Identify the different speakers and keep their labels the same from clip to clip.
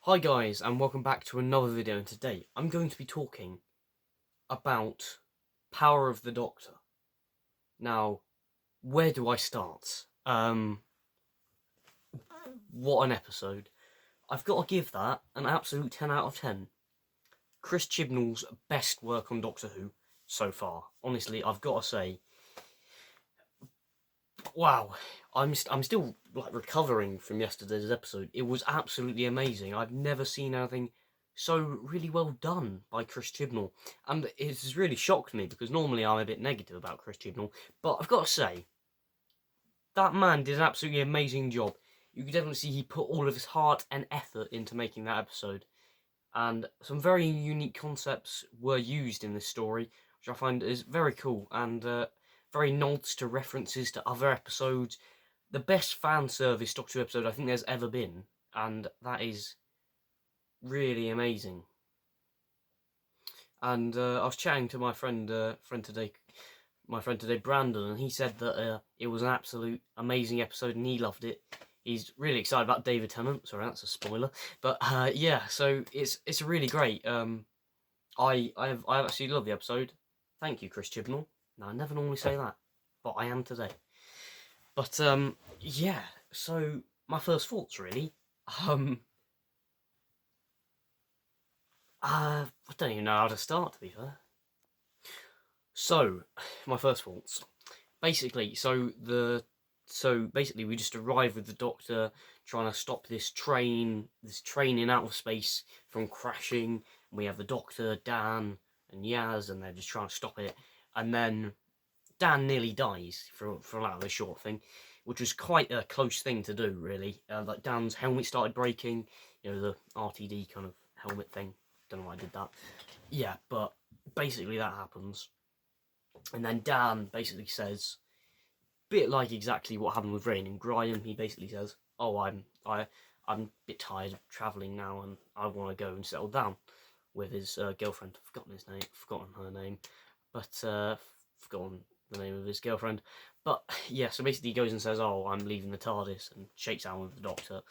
Speaker 1: Hi guys, and welcome back to another video, and today I'm going to be talking about Power of the Doctor. Now, where do I start? What an episode. I've got to give that an absolute 10 out of 10. Chris Chibnall's best work on Doctor Who so far. Honestly, I've got to say, wow, I'm still like recovering from yesterday's episode. It was absolutely amazing. I've never seen anything so really well done by Chris Chibnall, and it's really shocked me because normally I'm a bit negative about Chris Chibnall, but I've got to say that man did an absolutely amazing job. You can definitely see he put all of his heart and effort into making that episode, and some very unique concepts were used in this story, which I find is very cool, and very nods to references to other episodes. The best fan service Doctor Who episode I think there's ever been, and that is really amazing. And I was chatting to my friend today, Brandon, and he said that it was an absolute amazing episode, and he loved it. He's really excited about David Tennant. Sorry, that's a spoiler, but yeah. So it's really great. I actually loved the episode. Thank you, Chris Chibnall. Now I never normally say that, but I am today. But yeah. So my first thoughts really. I don't even know how to start, to be fair. So my first thoughts. Basically, basically we just arrive with the Doctor trying to stop this train in outer space from crashing. We have the Doctor, Dan, and Yaz, and they're just trying to stop it. And then Dan nearly dies for that the short thing, which was quite a close thing to do, really. Like Dan's helmet started breaking, the RTD kind of helmet thing. Don't know why I did that. Yeah, but basically that happens, and then Dan basically says, bit like exactly what happened with Rain and Graham. He basically says, "Oh, I'm a bit tired of travelling now, and I want to go and settle down with his girlfriend. Forgotten her name, but forgotten the name of his girlfriend. But yeah, so basically he goes and says, "Oh, I'm leaving the TARDIS," and shakes hands with the Doctor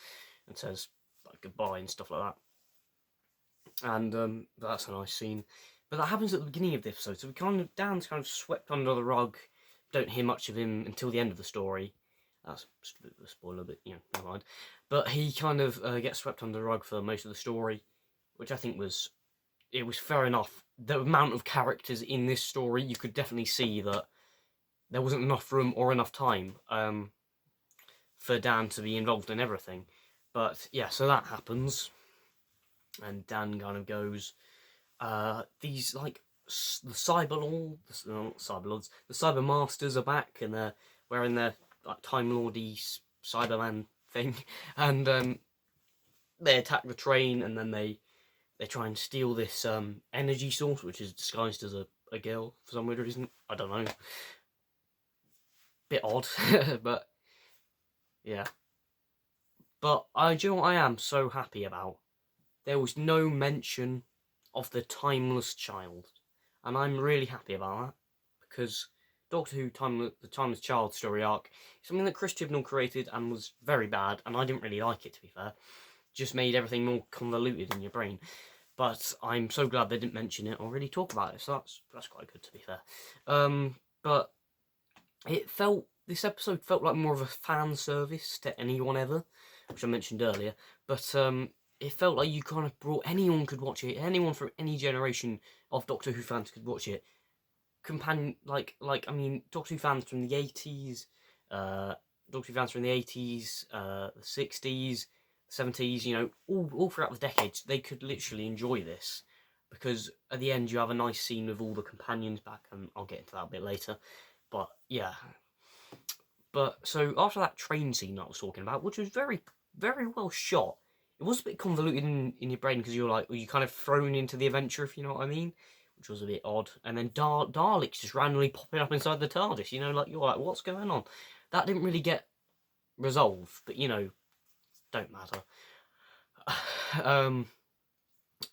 Speaker 1: and says like goodbye and stuff like that. And that's a nice scene. But that happens at the beginning of the episode, so Dan's kind of swept under the rug. Don't hear much of him until the end of the story. That's a spoiler, but never mind. But he kind of gets swept under the rug for most of the story, which I think was fair enough. The amount of characters in this story, you could definitely see that there wasn't enough room or enough time for Dan to be involved in everything. But yeah, so that happens, and Dan kind of goes, these like the the Cyber Masters are back, and they're wearing their like Time Lordy Cyberman thing, and they attack the train, and then they try and steal this energy source, which is disguised as a girl for some weird reason. I don't know, bit odd, but yeah. But do you know what I am so happy about? There was no mention of the Timeless Child, and I'm really happy about that, because Doctor Who the Timeless Child story arc is something that Chris Chibnall created and was very bad, and I didn't really like it, to be fair. Just made everything more convoluted in your brain. But I'm so glad they didn't mention it or really talk about it, so that's quite good, to be fair. But this episode felt like more of a fan service to anyone ever, which I mentioned earlier. But it felt like you kind of brought anyone could watch it. Anyone from any generation of Doctor Who fans could watch it. Doctor Who fans from the 80s, Doctor Who fans from the 80s, the 60s, 70s. All throughout the decades, they could literally enjoy this, because at the end you have a nice scene with all the companions back, and I'll get into that a bit later. But yeah. But so after that train scene that I was talking about, which was very, very well shot, it was a bit convoluted in your brain, because you kind of thrown into the adventure, if you know what I mean, which was a bit odd. And then Daleks just randomly popping up inside the TARDIS, you're like, what's going on? That didn't really get resolved, but don't matter.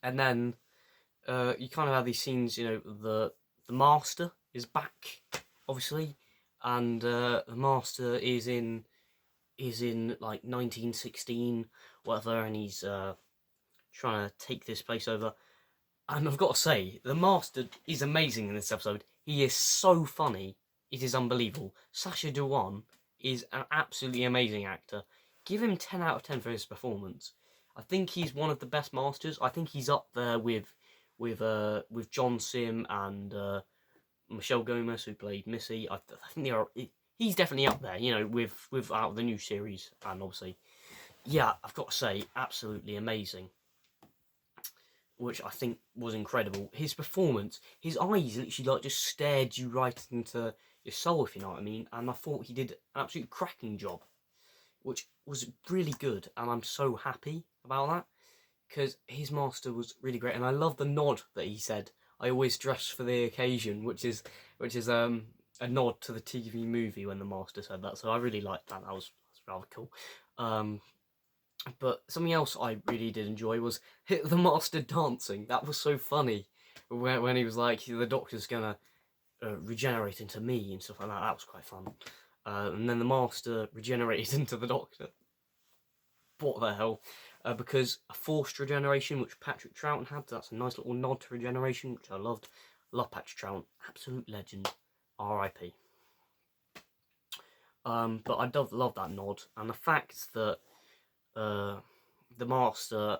Speaker 1: And then you kind of have these scenes, the Master is back, obviously, and the Master is in like 1916, whatever, and he's trying to take this place over. And I've got to say, the Master is amazing in this episode. He is so funny. It is unbelievable. Sacha Dhawan is an absolutely amazing actor. Give him 10 out of 10 for his performance. I think he's one of the best Masters. I think he's up there with John Sim and Michelle Gomez, who played Missy. I think they are. He's definitely up there, you know, with out of the new series, and obviously, yeah, I've got to say, absolutely amazing. Which I think was incredible. His performance, his eyes literally like just stared you right into your soul, if you know what I mean. And I thought he did an absolute cracking job, which was really good, and I'm so happy about that because his Master was really great, and I love the nod that he said. I always dress for the occasion, which is a nod to the TV movie when the Master said that. So I really liked that. That was rather cool. But something else I really did enjoy was the Master dancing. That was so funny when he was like, the Doctor's gonna regenerate into me and stuff like that. That was quite fun. And then the Master regenerated into the Doctor. What the hell? Because a forced regeneration, which Patrick Troughton had, that's a nice little nod to regeneration, which I loved. Love Patrick Troughton, absolute legend. R.I.P. But I love that nod, and the fact that the Master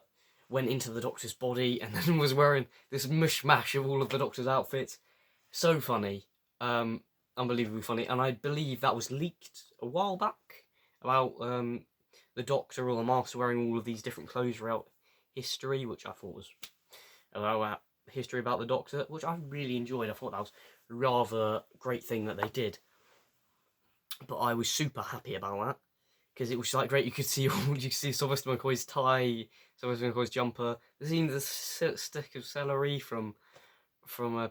Speaker 1: went into the Doctor's body and then was wearing this mishmash of all of the Doctor's outfits. So funny. Unbelievably funny. And I believe that was leaked a while back about the Doctor or the Master wearing all of these different clothes throughout history, which I thought was history about the Doctor, which I really enjoyed. I thought that was a rather great thing that they did. But I was super happy about that because it was like great. You could see Sylvester McCoy's tie, Sylvester McCoy's jumper. The stick of celery from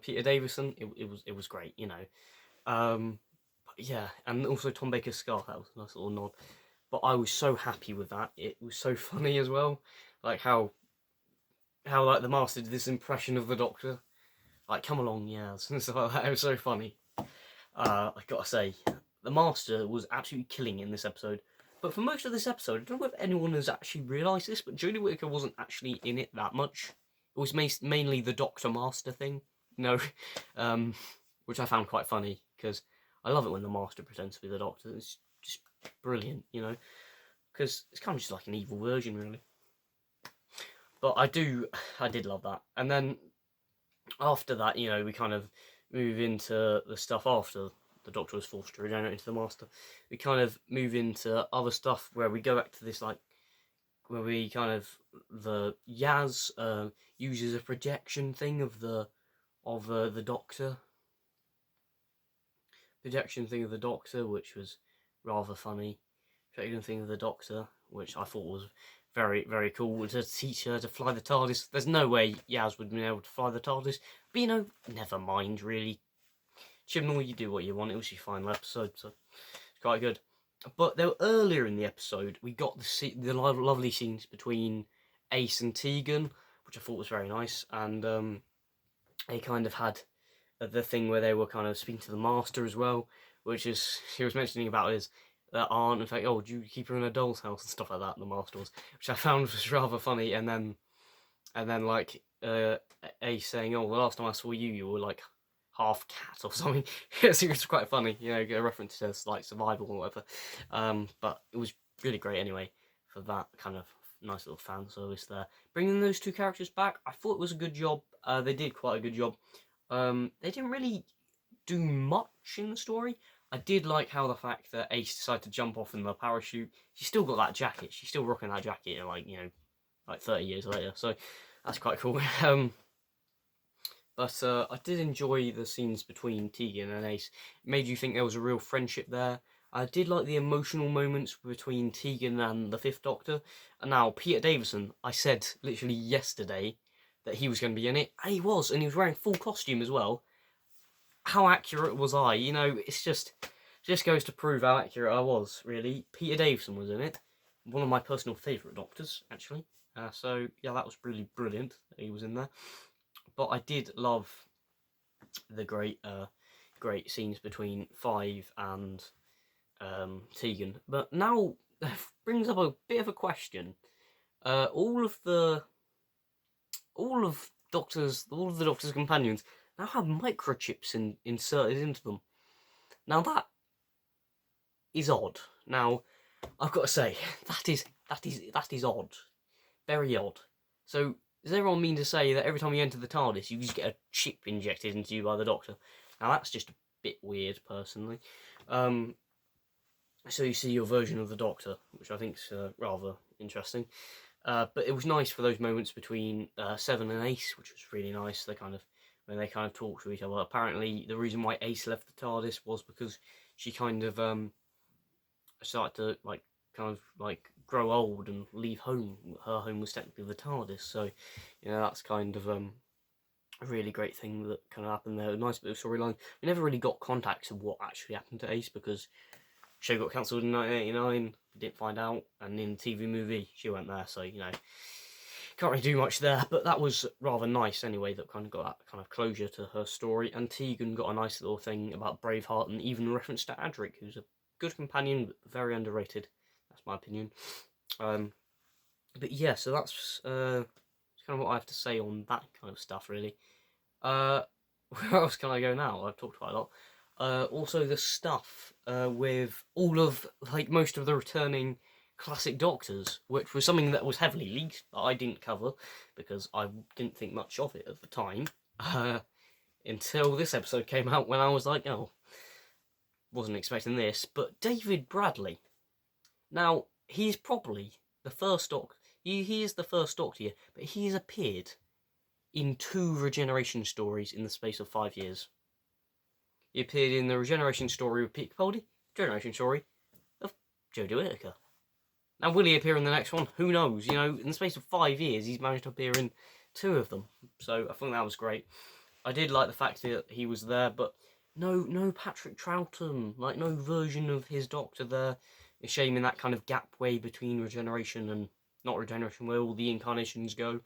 Speaker 1: Peter Davison. It was great, you know. Yeah, and also Tom Baker's scarf. That was a nice little nod. But I was so happy with that. It was so funny as well, like how like the Master did this impression of the Doctor, like "come along, yes," and stuff like that. It was so funny. I gotta say, the Master was absolutely killing in this episode. But for most of this episode, I don't know if anyone has actually realised this, but Jodie Whittaker wasn't actually in it that much. It was mainly the Doctor Master thing, which I found quite funny because I love it when the Master pretends to be the Doctor. It's just brilliant, you know, because it's kind of just like an evil version, really. But I did love that. And then after that, you know, we kind of move into the stuff after the Doctor was forced to regenerate into the Master. We kind of move into other stuff where we go back to this, like, where we kind of, the Yaz uses a projection thing of the Doctor. Projection thing of the Doctor, which was rather funny. Projection thing of the Doctor, which I thought was very, very cool, to teach her to fly the TARDIS. There's no way Yaz would have been able to fly the TARDIS, but you know, never mind, really. Chibnall, you do what you want. It was your final episode, so it's quite good. But there, earlier in the episode, we got the lovely scenes between Ace and Tegan, which I thought was very nice, and they kind of had the thing where they were kind of speaking to the Master as well, which is, he was mentioning about his aunt, in fact, do you keep her in a doll's house and stuff like that, the Master was, which I found was rather funny, and then like Ace saying, the last time I saw you, you were like half cat or something. It was quite funny, you know, a reference to like survival or whatever. But it was really great anyway for that kind of nice little fan service there. Bringing those two characters back, I thought it was a good job. They did quite a good job. They didn't really do much in the story. I did like how the fact that Ace decided to jump off in the parachute. She still got that jacket. She's still rocking that jacket, like, you know, like 30 years later. So that's quite cool. But I did enjoy the scenes between Tegan and Ace. It made you think there was a real friendship there. I did like the emotional moments between Tegan and the Fifth Doctor. And now, Peter Davison, I said literally yesterday that he was going to be in it. And he was, and he was wearing full costume as well. How accurate was I? You know, it's just goes to prove how accurate I was, really. Peter Davison was in it. One of my personal favourite Doctors, actually. So, yeah, that was really brilliant that he was in there. But I did love the great scenes between Five and Tegan. But now brings up a bit of a question. All of the all of the Doctor's companions now have microchips inserted into them. Now that is odd. Now, I've got to say, that is odd. Very odd. So, does everyone mean to say that every time you enter the TARDIS, you just get a chip injected into you by the Doctor? Now, that's just a bit weird, personally. So you see your version of the Doctor, which I think is rather interesting. But it was nice for those moments between Seven and Ace, which was really nice. When they kind of talked to each other. Apparently, the reason why Ace left the TARDIS was because she kind of started to grow old and leave home. Her home was technically the TARDIS, so that's kind of a really great thing that kind of happened there. A nice bit of storyline. We never really got context of what actually happened to Ace because show got cancelled in 1989. Didn't find out, and in the TV movie she went there, so can't really do much there. But that was rather nice anyway. That kind of got that kind of closure to her story. And Tegan got a nice little thing about Braveheart, and even a reference to Adric, who's a good companion, but very underrated. That's my opinion. But yeah, so that's kind of what I have to say on that kind of stuff, really. Where else can I go now? I've talked quite a lot. Also the stuff with all of most of the returning classic Doctors, which was something that was heavily leaked that I didn't cover because I didn't think much of it at the time until this episode came out, when I was like, oh, wasn't expecting this. But David Bradley, now he's probably the first Doctor. He is the first Doctor here, but he has appeared in 2 regeneration stories in the space of 5 years. He appeared in the regeneration story of Pete Capaldi, regeneration story of Jodie Whittaker. Now, will he appear in the next one? Who knows? In the space of 5 years, he's managed to appear in 2 of them. So I think that was great. I did like the fact that he was there, but no Patrick Troughton, no version of his Doctor there. A shame in that kind of gap way between regeneration and not regeneration, where all the incarnations go,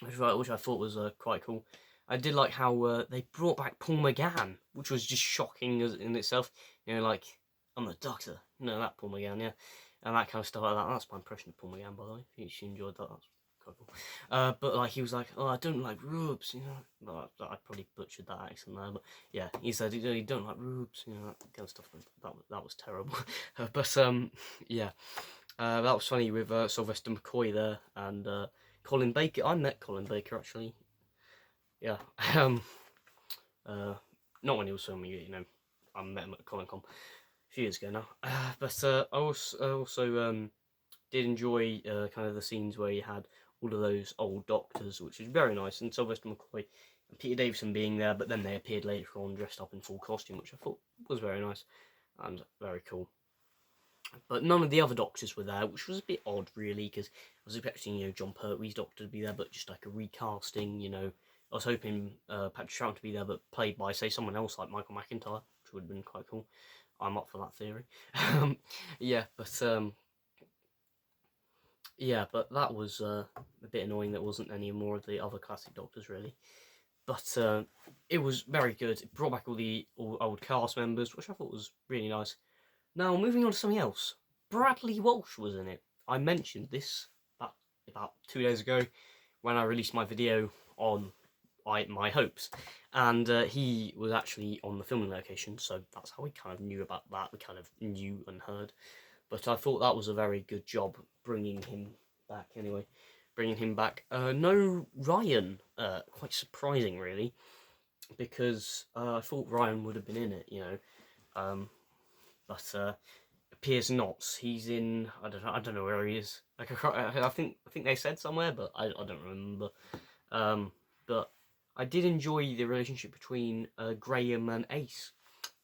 Speaker 1: which I thought was quite cool. I did like how they brought back Paul McGann, which was just shocking in itself. I'm the Doctor. That Paul McGann, yeah. And that kind of stuff like that. That's my impression of Paul McGann, by the way. If you enjoyed that, that's quite cool. But he was like, oh, I don't like rubes, I probably butchered that accent there, but yeah, he said he don't like rubes, that kind of stuff. That was terrible. But yeah, that was funny with Sylvester McCoy there and Colin Baker. I met Colin Baker actually. Yeah, not when he was filming, I met him at Comic-Con a few years ago now. But I also did enjoy kind of the scenes where you had all of those old Doctors, which is very nice, and Sylvester McCoy and Peter Davison being there, but then they appeared later on dressed up in full costume, which I thought was very nice and very cool. But none of the other Doctors were there, which was a bit odd, really, because I was expecting, John Pertwee's Doctor to be there, but just like a recasting, I was hoping Patrick Troughton to be there, but played by, say, someone else like Michael McIntyre, which would have been quite cool. I'm up for that theory. Yeah, but that was a bit annoying. That wasn't any more of the other classic Doctors, really. But it was very good. It brought back all the old cast members, which I thought was really nice. Now, moving on to something else. Bradley Walsh was in it. I mentioned this about 2 days ago when I released my video on My Hopes, and he was actually on the filming location, so that's how we kind of knew about that. We kind of knew and heard, but I thought that was a very good job bringing him back. No Ryan, quite surprising really, because I thought Ryan would have been in it, but appears not. He's in, I don't know where he is. I think they said somewhere, but I don't remember. But I did enjoy the relationship between Graham and Ace,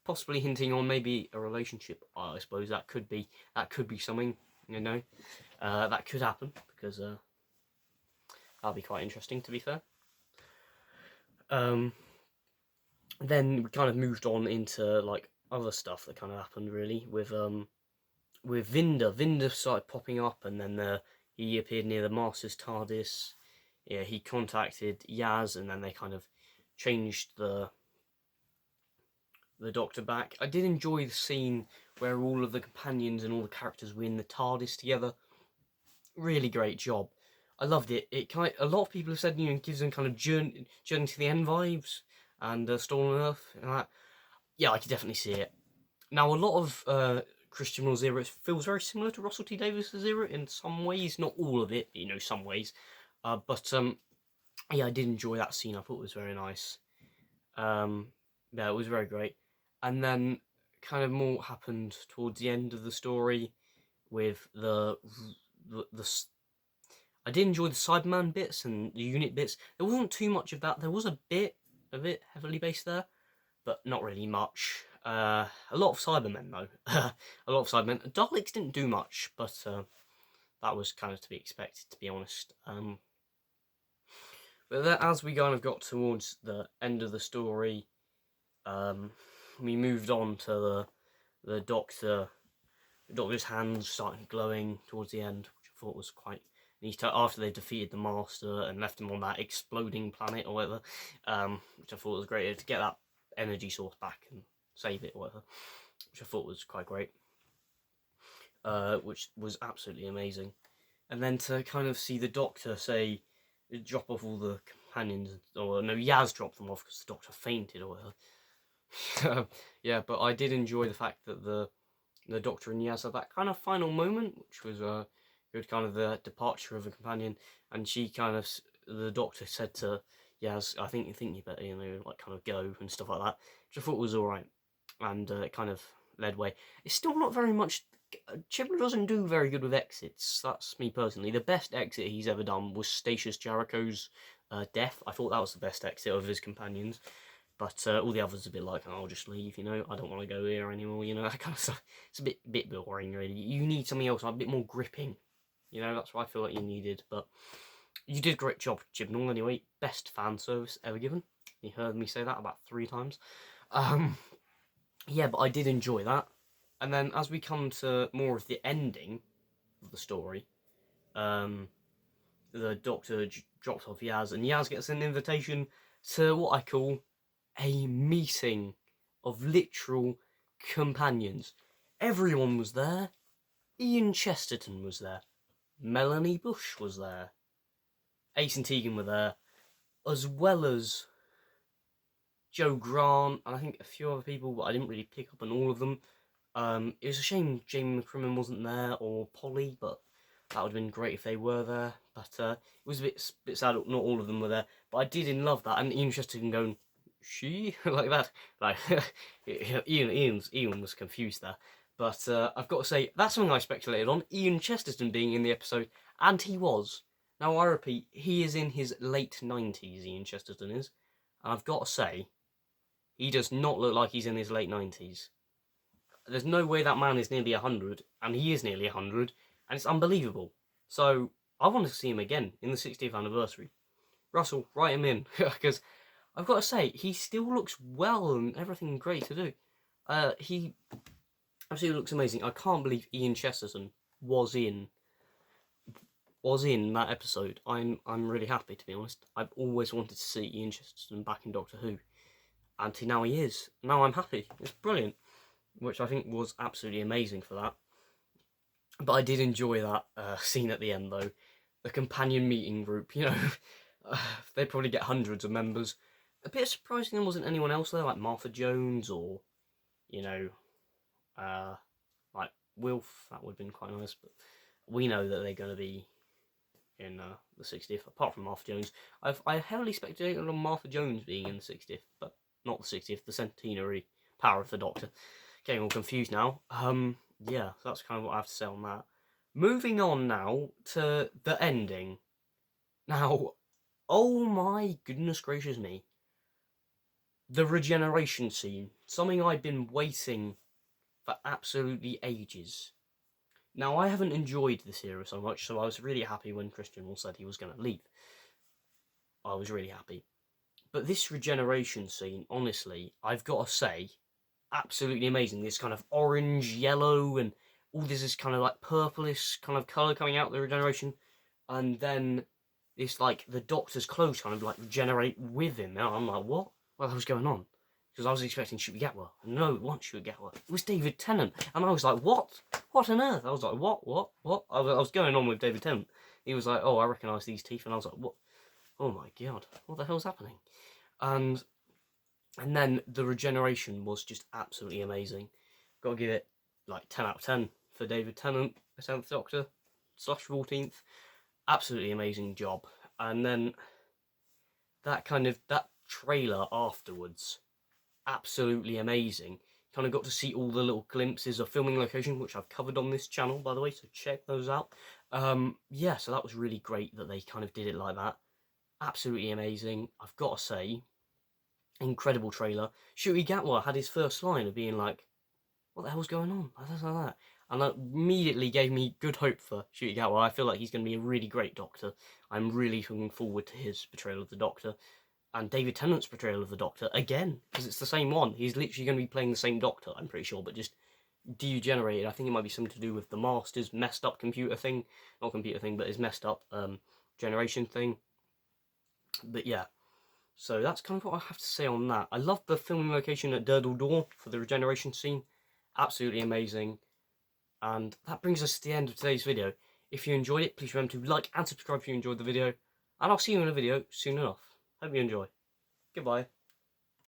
Speaker 1: possibly hinting on maybe a relationship. I suppose that could be something, that could happen, because that'd be quite interesting, to be fair. Then we kind of moved on into other stuff that kind of happened, really, with Vinder. Vinder started popping up, and then he appeared near the Master's TARDIS. Yeah, he contacted Yaz, and then they kind of changed the Doctor back. I did enjoy the scene where all of the companions and all the characters were in the TARDIS together. Really great job. I loved it. A lot of people have said, it gives them kind of Journey to the End vibes, and Stolen Earth, and that. Yeah, I could definitely see it. Now, a lot of Christian Bale's era feels very similar to Russell T Davies' era in some ways, not all of it, some ways. But yeah, I did enjoy that scene. I thought it was very nice. Yeah, it was very great. And then kind of more happened towards the end of the story with the I did enjoy the Cyberman bits and the unit bits. There wasn't too much of that. There was a bit of it heavily based there, but not really much. A lot of Cybermen though. A lot of Cybermen. Daleks didn't do much, but that was kind of to be expected, to be honest. But then, as we kind of got towards the end of the story, we moved on to the Doctor. The Doctor's hands started glowing towards the end, which I thought was quite neat. After they defeated the Master and left him on that exploding planet or whatever, which I thought was great, to get that energy source back and save it or whatever, which I thought was quite great. Which was absolutely amazing. And then to kind of see the Doctor drop off all the companions, or no, Yaz dropped them off because the Doctor fainted or whatever. Yeah, but I did enjoy the fact that the Doctor and Yaz had that kind of final moment, which was good, kind of the departure of a companion, and the Doctor said to Yaz, I think you better, like kind of go and stuff like that, which I thought was alright, and it kind of led way. It's still not very much. Chibnall doesn't do very good with exits. That's me personally. The best exit he's ever done was Statius Jericho's death. I thought that was the best exit of his companions. But all the others are a bit like, I'll just leave, I don't want to go here anymore, that kind of stuff. It's a bit boring, really. You need something else, a bit more gripping. That's what I feel like you needed. But you did a great job, Chibnall, anyway. Best fan service ever given. You heard me say that about 3 times. Yeah, but I did enjoy that. And then as we come to more of the ending of the story, the Doctor drops off Yaz, and Yaz gets an invitation to what I call a meeting of literal companions. Everyone was there. Ian Chesterton was there. Melanie Bush was there. Ace and Tegan were there, as well as Joe Grant, and I think a few other people, but I didn't really pick up on all of them. It was a shame Jamie McCrimmon wasn't there, or Polly, but that would have been great if they were there. But it was a bit sad not all of them were there. But I did love that, and Ian Chesterton going, she? Like that. Like, Ian was confused there. But I've got to say, that's something I speculated on, Ian Chesterton being in the episode, and he was. Now, I repeat, he is in his late 90s, Ian Chesterton is. And I've got to say, he does not look like he's in his late 90s. There's no way that man is nearly 100, and he is nearly 100, and it's unbelievable. So, I want to see him again in the 60th anniversary. Russell, write him in, because I've got to say, he still looks well and everything great to do. He absolutely looks amazing. I can't believe Ian Chesterton was in that episode. I'm really happy, to be honest. I've always wanted to see Ian Chesterton back in Doctor Who, and now he is. Now I'm happy. It's brilliant, which I think was absolutely amazing for that. But I did enjoy that scene at the end, though. The companion meeting group, they probably get hundreds of members. A bit surprising there wasn't anyone else there, like Martha Jones or, like Wilf. That would have been quite nice, but we know that they're going to be in the 60th, apart from Martha Jones. I heavily speculated on Martha Jones being in the 60th, but not the 60th, the centenary power of the Doctor. Getting all confused now. Yeah, so that's kind of what I have to say on that. Moving on now to the ending. Now, oh my goodness gracious me. The regeneration scene. Something I've been waiting for absolutely ages. Now, I haven't enjoyed this era so much, so I was really happy when Christian Bale said he was going to leave. I was really happy. But this regeneration scene, honestly, I've got to say, absolutely amazing. This kind of orange, yellow, and all this kind of like purplish kind of colour coming out of the regeneration. And then this, like, the Doctor's clothes kind of like regenerate with him. Now I'm like, what the hell's going on? Because I was expecting Shuti Gatwa. No, it wasn't Shuti Gatwa. It was David Tennant. And I was like, what? What on earth? I was like, what? I was going on with David Tennant. He was like, "Oh, I recognise these teeth," and I was like, "What? Oh my god, what the hell's happening?" And then the regeneration was just absolutely amazing. Got to give it like 10 out of 10 for David Tennant, the 10th Doctor / 14th. Absolutely amazing job. And then that trailer afterwards, absolutely amazing. Kind of got to see all the little glimpses of filming location, which I've covered on this channel, by the way, so check those out. Yeah, so that was really great that they kind of did it like that. Absolutely amazing. I've got to say, incredible trailer. Ncuti Gatwa had his first line of being like, "What the hell's going on?" Like that. And that immediately gave me good hope for Ncuti Gatwa. I feel like he's going to be a really great Doctor. I'm really looking forward to his portrayal of the Doctor. And David Tennant's portrayal of the Doctor, again, because it's the same one. He's literally going to be playing the same Doctor, I'm pretty sure, but just degenerated. I think it might be something to do with the Master's messed up computer thing. Not computer thing, but his messed up generation thing. But yeah, so that's kind of what I have to say on that. I love the filming location at Durdle Door for the regeneration scene. Absolutely amazing. And that brings us to the end of today's video. If you enjoyed it, please remember to like and subscribe if you enjoyed the video. And I'll see you in a video soon enough. Hope you enjoy. Goodbye.